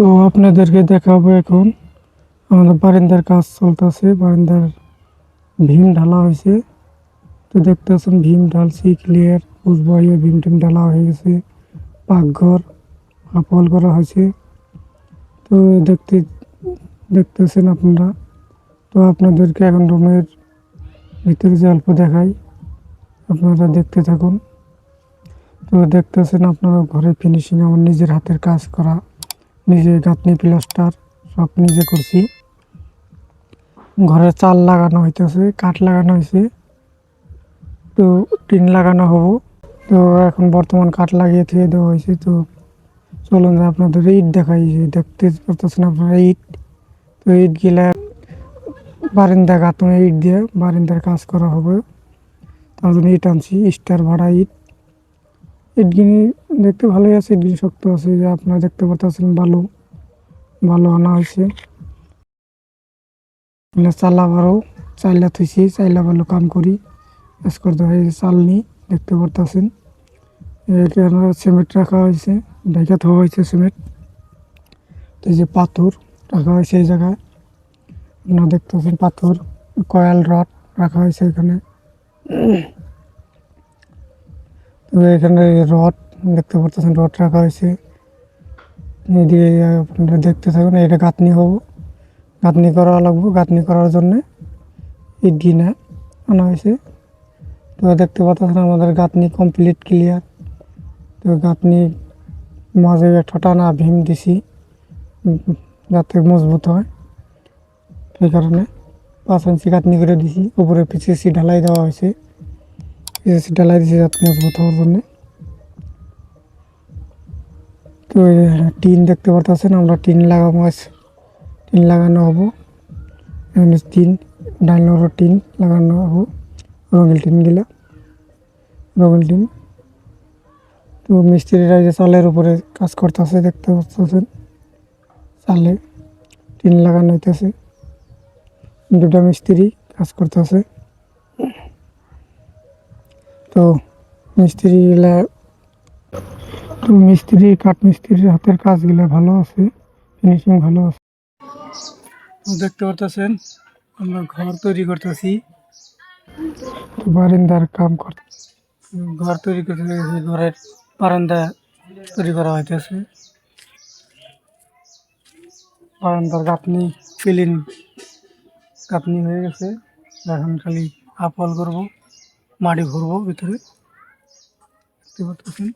তো আপনাদেরকে দেখাবো এখন আমাদের বারান্দার কাজ চলতেছে। বারান্দার ভীম ঢালা হয়েছে। তো দেখতেছেন ভীম ঢালছি ক্লিয়ার বুঝবাইয়ে ভীম টিম ঢালা হয়ে গেছে। পাকঘর আপল করা হয়েছে। তো দেখতেছেন আপনারা। তো আপনাদেরকে এখন রুমের ভিতরে যে অল্প দেখাই, আপনারা দেখতে থাকুন। তো দেখতেছেন আপনারা ঘরের ফিনিশিং আমার নিজের হাতের কাজ করা, নিজে গাঁথনি প্লাস্টার সব নিজে করছি। ঘরে চাল লাগানো হইতেছে, কাঠ লাগানো হয়েছে, তো টিন লাগানো হবো। তো এখন বর্তমান কাঠ লাগিয়ে থুয়ে দেওয়া হয়েছে। তো চলুন যে আপনাদের ইট দেখাই, যে দেখতে পারতেছেন আপনারা ইট। তো ইট গিলা বারিন্দা গাঁথনে ইট দিয়ে বারিন্দার কাজ করা হবে। তার জন্য ইট আনছি, স্টার ভাড়া ইট। ইটগিনি দেখতে ভালোই আছে, ইটগিনি শক্ত আছে, যে আপনারা দেখতে পারতেছেন ভালো ভালো আনা হয়েছে। চালা বারো চাইলা থুইছি, চাইলা ভালো কাম করি কাজ করতে হয়। চালনি দেখতে পারতেছেন, এখানে সিমেন্ট রাখা হয়েছে, ঢাকা থাকা হয়েছে সিমেন্ট। তো এই যে পাথর রাখা হয়েছে এই জায়গায়, আপনারা দেখতেছেন পাথর কয়েল রড রাখা হয়েছে এখানে। তো এখানে রড দেখতে পারতেছেন, রড রাখা হয়েছে। এদিকে আপনারা দেখতে থাকুন, এটা গাঁথনি হবো, গাঁথনি করা লাগবো। গাঁথনি করার জন্যে ইট গিনা আনা হয়েছে। তো দেখতে পাচ্ছেন আমাদের গাঁথনি কমপ্লিট ক্লিয়ার। তো গাঁথনি মাঝে একটা টানা ভীম দিছি যাতে মজবুত হয়, সেই কারণে 5 ইঞ্চি গাঁথনি করে দিছি। উপরে পিছিয়ে ঢালাই দেওয়া হয়েছে, পিছিয়ে ঢালাই দিয়েছি যাতে মজবুত হওয়ার জন্যে। তো টিন দেখতে পারতেছেন, আমরা টিন লাগাবো, টিন লাগানো হবো। এখানে টিন ডাইনোর টিন লাগানো হবো, রঙিন টিনগুলা, রঙিন টিন। তো মিস্ত্রিরা যে চালের উপরে কাজ করতেছে দেখতে পাচ্ছেন, চালে টিন লাগানো হইতেছে। দুটা মিস্ত্রি কাজ করতেছে। তো মিস্ত্রিগুলা, তো মিস্ত্রি কাঠ মিস্ত্রির হাতের কাজগুলো ভালো আছে, ফিনিশিং ভালো আছে। তো দেখতে পাচ্ছেন আমরা ঘর তৈরি করতেছি, বারান্দার কাম করতে, ঘর তৈরি করতেছি। ঘরের বারান্দা তৈরি করা হইতেছে। বারান্দার গাঁথনি ফিলিং গাঁথনি হয়ে গেছে, এখন খালি আপল করবো, মাটি ভরবো ভিতরে, দেখতে পাচ্ছেন।